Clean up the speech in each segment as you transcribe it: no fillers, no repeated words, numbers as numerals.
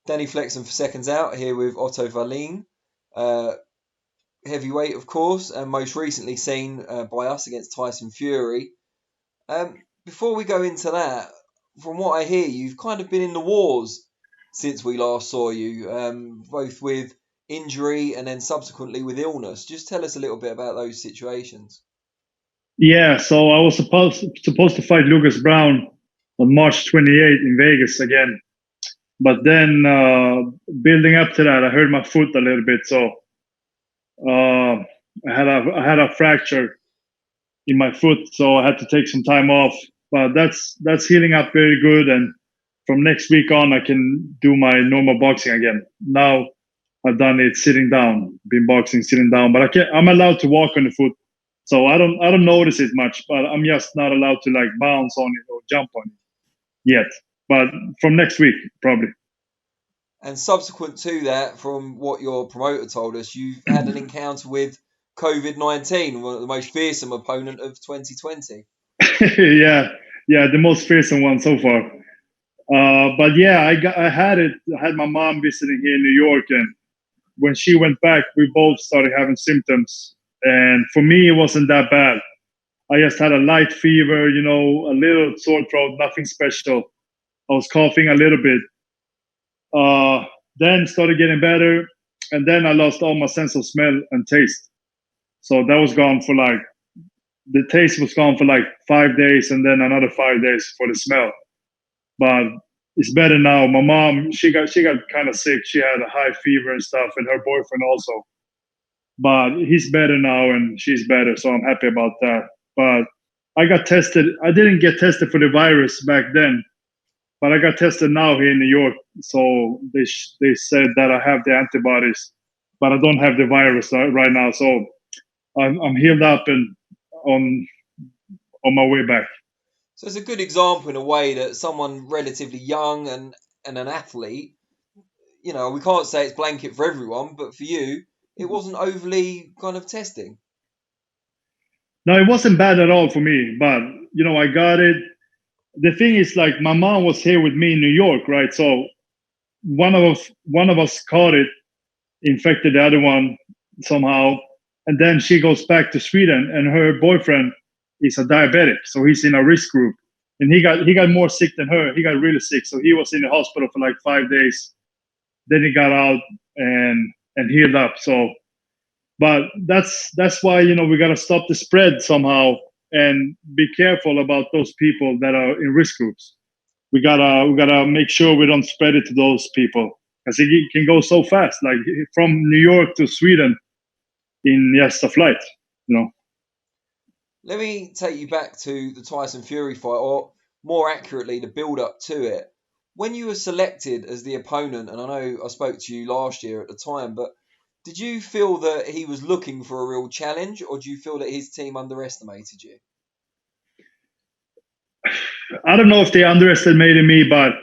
Danny Flexen for Seconds Out here with Otto Wallin, uh, heavyweight, of course, and most recently seen by us against Tyson Fury. Before we go into that, from what I hear, you've kind of been in the wars since we last saw you, both with injury and then subsequently with illness. Just tell us a little bit about those situations. Yeah, so I was supposed to fight Lucas Brown on March 28th in Vegas again, but then building up to that, I hurt my foot a little bit, so uh, I had a fracture in my foot, so I had to take some time off. But that's healing up very good, and from next week on, I can do my normal boxing again. Now I've done it sitting down, been boxing sitting down, but I'm allowed to walk on the foot, so I don't notice it much. But I'm just not allowed to like bounce on it or jump on it yet. But from next week, probably. And subsequent to that, from what your promoter told us, you've had an encounter with COVID-19, one of the most fearsome opponent of 2020. Yeah, yeah, the most fearsome one so far. But yeah, I had it. I had my mom visiting here in New York, and when she went back, we both started having symptoms. And for me, it wasn't that bad. I just had a light fever, a little sore throat, nothing special. I was coughing a little bit. Then started getting better, and then I lost all my sense of smell and taste. So that was gone for like the taste was gone for like 5 days, and then another 5 days for the smell. But it's better now. My mom, she got kind of sick. She had a high fever and stuff, and her boyfriend also. But he's better now, and she's better, so I'm happy about that. But I got tested. I didn't get tested for the virus back then, but I got tested now here in New York. So they said that I have the antibodies, but I don't have the virus right now. So I'm healed up and on on my way back. So it's a good example in a way that someone relatively young and an athlete, we can't say it's blanket for everyone, but for you, it wasn't overly kind of testing. No, it wasn't bad at all for me, but I got it. The thing is, like, my mom was here with me in New York, right? So one of us caught it, infected the other one somehow, and then she goes back to Sweden, and her boyfriend is a diabetic, so he's in a risk group, and he got more sick than her. He got really sick, so he was in the hospital for like 5 days. Then he got out and healed up. So, but that's why we got to stop the spread somehow and be careful about those people that are in risk groups. We gotta make sure we don't spread it to those people because it can go so fast, like from New York to Sweden in just a flight. You know. Let me take you back to the Tyson Fury fight, or more accurately, the build up to it. When you were selected as the opponent, and I know I spoke to you last year at the time, but did you feel that he was looking for a real challenge, or do you feel that his team underestimated you? I don't know if they underestimated me, but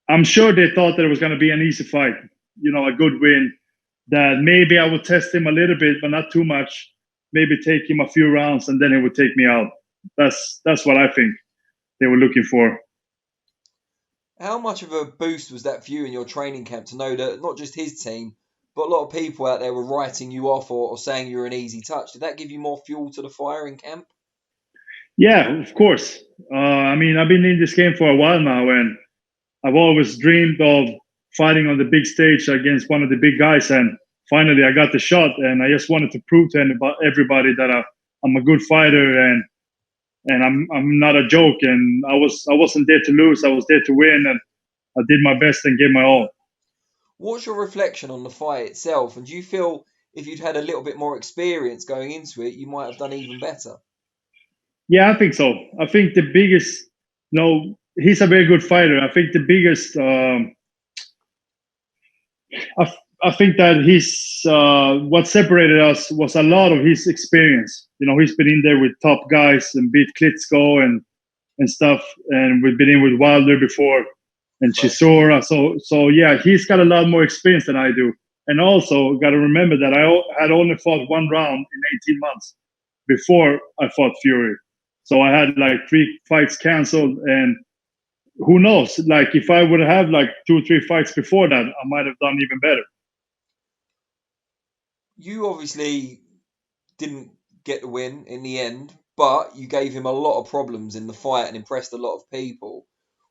I'm sure they thought that it was going to be an easy fight. A good win. That maybe I would test him a little bit, but not too much. Maybe take him a few rounds, and then he would take me out. That's what I think they were looking for. How much of a boost was that for you in your training camp to know that not just his team, but a lot of people out there were writing you off or saying you were an easy touch? Did that give you more fuel to the fire in camp? Yeah, of course. I mean, I've been in this game for a while now, and I've always dreamed of fighting on the big stage against one of the big guys. And finally, I got the shot, and I just wanted to prove to everybody that I'm a good fighter, and I'm not a joke. And I wasn't there to lose. I was there to win, and I did my best and gave my all. What's your reflection on the fight itself? And do you feel if you'd had a little bit more experience going into it, you might have done even better? Yeah, I think so. I think the biggest, he's a very good fighter. I think the biggest, I think that what separated us was a lot of his experience. He's been in there with top guys and beat Klitschko and stuff, and we've been in with Wilder before and Fresh. Chisora. So yeah, he's got a lot more experience than I do. And also, got to remember that I had only fought one round in 18 months before I fought Fury. So I had like 3 fights canceled, and who knows? Like if I would have like 2 or 3 fights before that, I might have done even better. You obviously didn't get the win in the end, but you gave him a lot of problems in the fight and impressed a lot of people.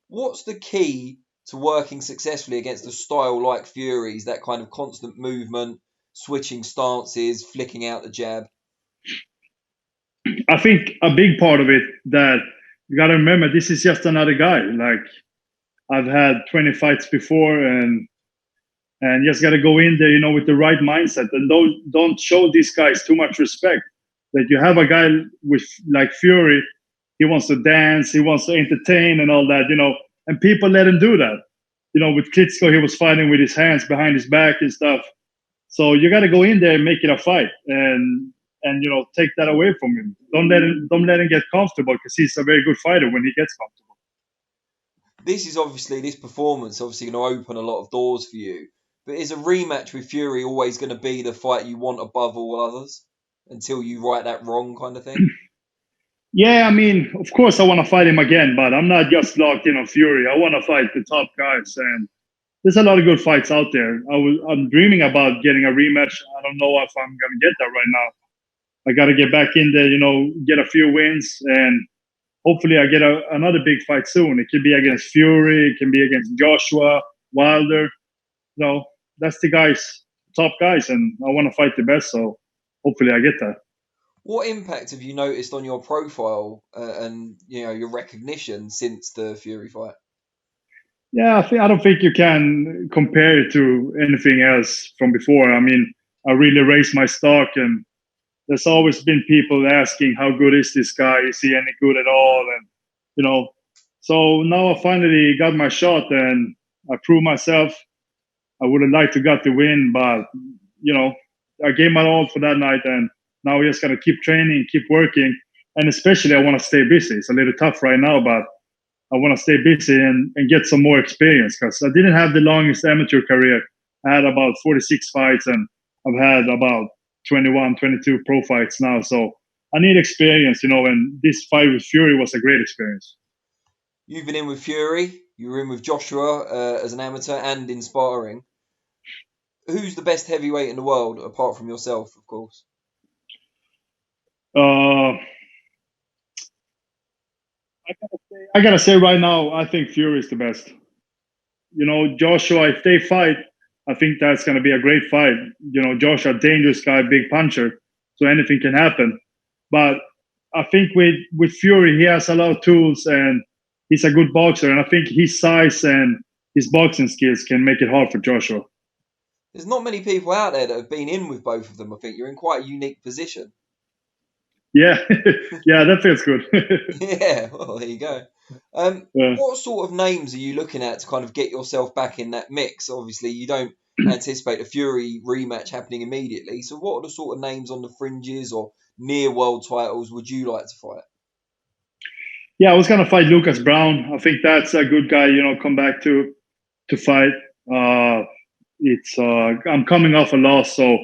What's the key to working successfully against a style like Fury's, that kind of constant movement, switching stances, flicking out the jab? I think a big part of it that you got to remember, this is just another guy. Like I've had 20 fights before, and just got to go in there, with the right mindset, and don't show these guys too much respect. That you have a guy with like Fury, he wants to dance, he wants to entertain, and all that, and people let him do that. With Klitschko, he was fighting with his hands behind his back and stuff. So you got to go in there and make it a fight, and take that away from him. Don't let him get comfortable, because he's a very good fighter when he gets comfortable. This performance obviously going to open a lot of doors for you. But is a rematch with Fury always going to be the fight you want above all others until you right that wrong, kind of thing? Yeah, I mean, of course I want to fight him again, but I'm not just locked in on Fury. I want to fight the top guys, and there's a lot of good fights out there. I'm dreaming about getting a rematch. I don't know if I'm going to get that right now. I got to get back in there, get a few wins, and hopefully I get another big fight soon. It could be against Fury, it can be against Joshua, Wilder. That's the guys, top guys, and I want to fight the best, so hopefully I get that. What impact have you noticed on your profile and your recognition since the Fury fight? Yeah, I don't think you can compare it to anything else from before. I mean, I really raised my stock, and there's always been people asking, how good is this guy? Is he any good at all? And, so now I finally got my shot, and I proved myself. I would have liked to got the win, but, I gave my all for that night, and now we just got to keep training, keep working. And especially I want to stay busy. It's a little tough right now, but I want to stay busy and get some more experience, because I didn't have the longest amateur career. I had about 46 fights, and I've had about 21, 22 pro fights now. So I need experience, and this fight with Fury was a great experience. You've been in with Fury, you were in with Joshua as an amateur and in sparring. Who's the best heavyweight in the world, apart from yourself, of course? Uh, I gotta say right now, I think Fury is the best. Joshua, if they fight, I think that's gonna be a great fight. Joshua, dangerous guy, big puncher, so anything can happen. But I think with Fury, he has a lot of tools, and he's a good boxer. And I think his size and his boxing skills can make it hard for Joshua. There's not many people out there that have been in with both of them. I think you're in quite a unique position. Yeah, yeah, that feels good. Yeah, well, there you go. Yeah. What sort of names are you looking at to kind of get yourself back in that mix? Obviously, you don't anticipate a Fury rematch happening immediately. So what are the sort of names on the fringes or near world titles would you like to fight? Yeah, I was gonna fight Lucas Brown. I think that's a good guy. Come back to fight. It's I'm coming off a loss, so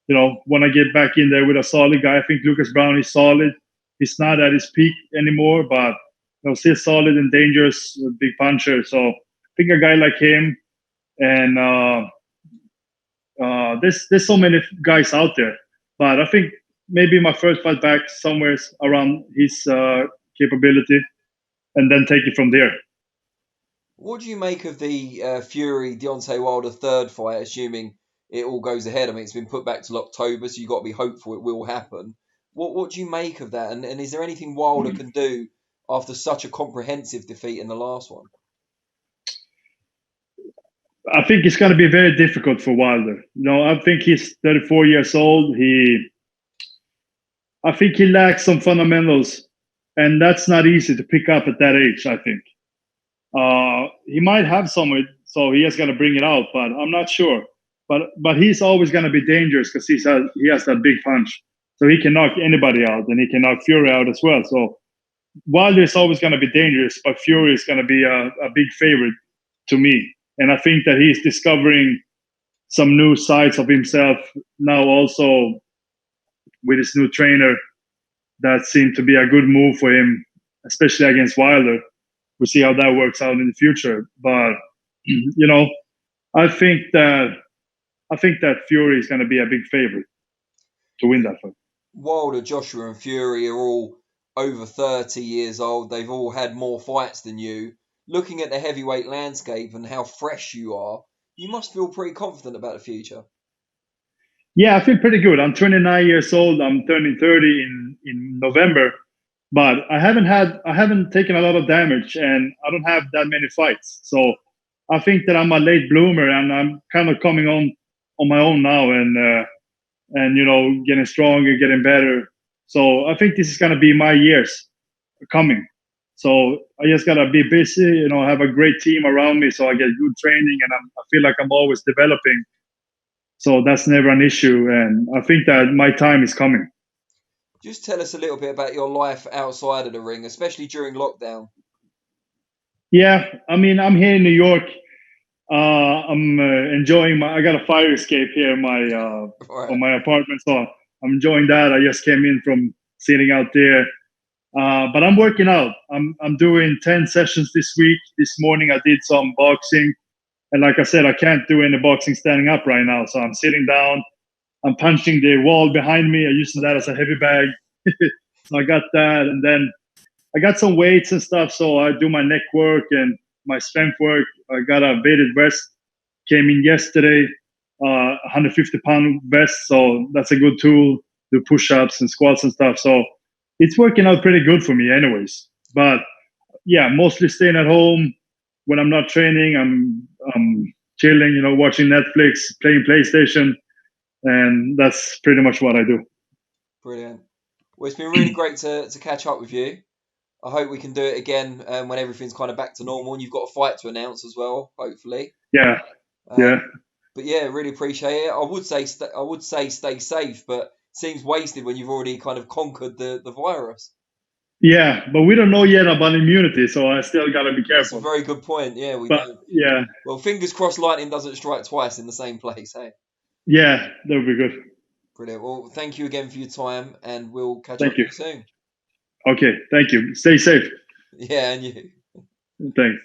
when I get back in there with a solid guy, I think Lucas Brown is solid. He's not at his peak anymore, but still solid and dangerous, big puncher. So I think a guy like him, and there's so many guys out there, but I think maybe my first fight back somewhere around his capability, and then take it from there. What do you make of the Fury Deontay Wilder third fight, assuming it all goes ahead? I mean, it's been put back till October, so you've got to be hopeful it will happen. What do you make of that? And is there anything Wilder can do after such a comprehensive defeat in the last one? I think it's going to be very difficult for Wilder. I think he's 34 years old. I think he lacks some fundamentals, and that's not easy to pick up at that age. I think he might have some, so he has got to bring it out, but I'm not sure. But he's always going to be dangerous, because he has that big punch, so he can knock anybody out, and he can knock Fury out as well. So Wilder is always going to be dangerous, but Fury is going to be a big favorite to me. And I think that he's discovering some new sides of himself now, also with his new trainer. That seemed to be a good move for him, especially against Wilder. we'll see how that works out in the future. But you know, I think that Fury is going to be a big favorite to win that fight. Wilder, Joshua, and Fury are all over 30 years old. They've all had more fights than you. Looking at the heavyweight landscape and how fresh you are, you must feel pretty confident about the future. Yeah, I feel pretty good. I'm 29 years old. I'm turning 30 in November, but I haven't taken a lot of damage, and I don't have that many fights. So I think that I'm a late bloomer, and I'm kind of coming on my own now, and getting stronger, getting better. So I think this is gonna be my years coming. So I just gotta be busy, have a great team around me, so I get good training, and I feel like I'm always developing. So that's never an issue, and I think that my time is coming. Just tell us a little bit about your life outside of the ring, especially during lockdown. Yeah, I mean, I'm here in New York. I'm enjoying I got a fire escape here in on my apartment, so I'm enjoying that. I just came in from sitting out there, but I'm working out. I'm doing 10 sessions this week. This morning I did some boxing, and like I said, I can't do any boxing standing up right now, so I'm sitting down. I'm punching the wall behind me. I'm using that as a heavy bag. So I got that, and then I got some weights and stuff. So I do my neck work and my strength work. I got a weighted vest. Came in yesterday, 150-pound vest. So that's a good tool. Do push-ups and squats and stuff. So it's working out pretty good for me, anyways. But yeah, mostly staying at home. When I'm not training, I'm chilling. Watching Netflix, playing PlayStation, and that's pretty much what I do. Brilliant. Well, it's been really great to catch up with you. I hope we can do it again when everything's kind of back to normal and you've got a fight to announce as well, hopefully. Yeah, yeah. But yeah, really appreciate it. I would say stay safe, but it seems wasted when you've already kind of conquered the virus. Yeah, but we don't know yet about immunity, so I still gotta be That's a careful. very good point. Yeah, we But don't. yeah, Well, fingers crossed lightning doesn't strike twice in the same place, hey? yeah, that would be good. Brilliant. Well, thank you again for your time, and we'll catch up Thank with you. you soon. Okay, thank you. Stay safe. Yeah, and you. Thanks.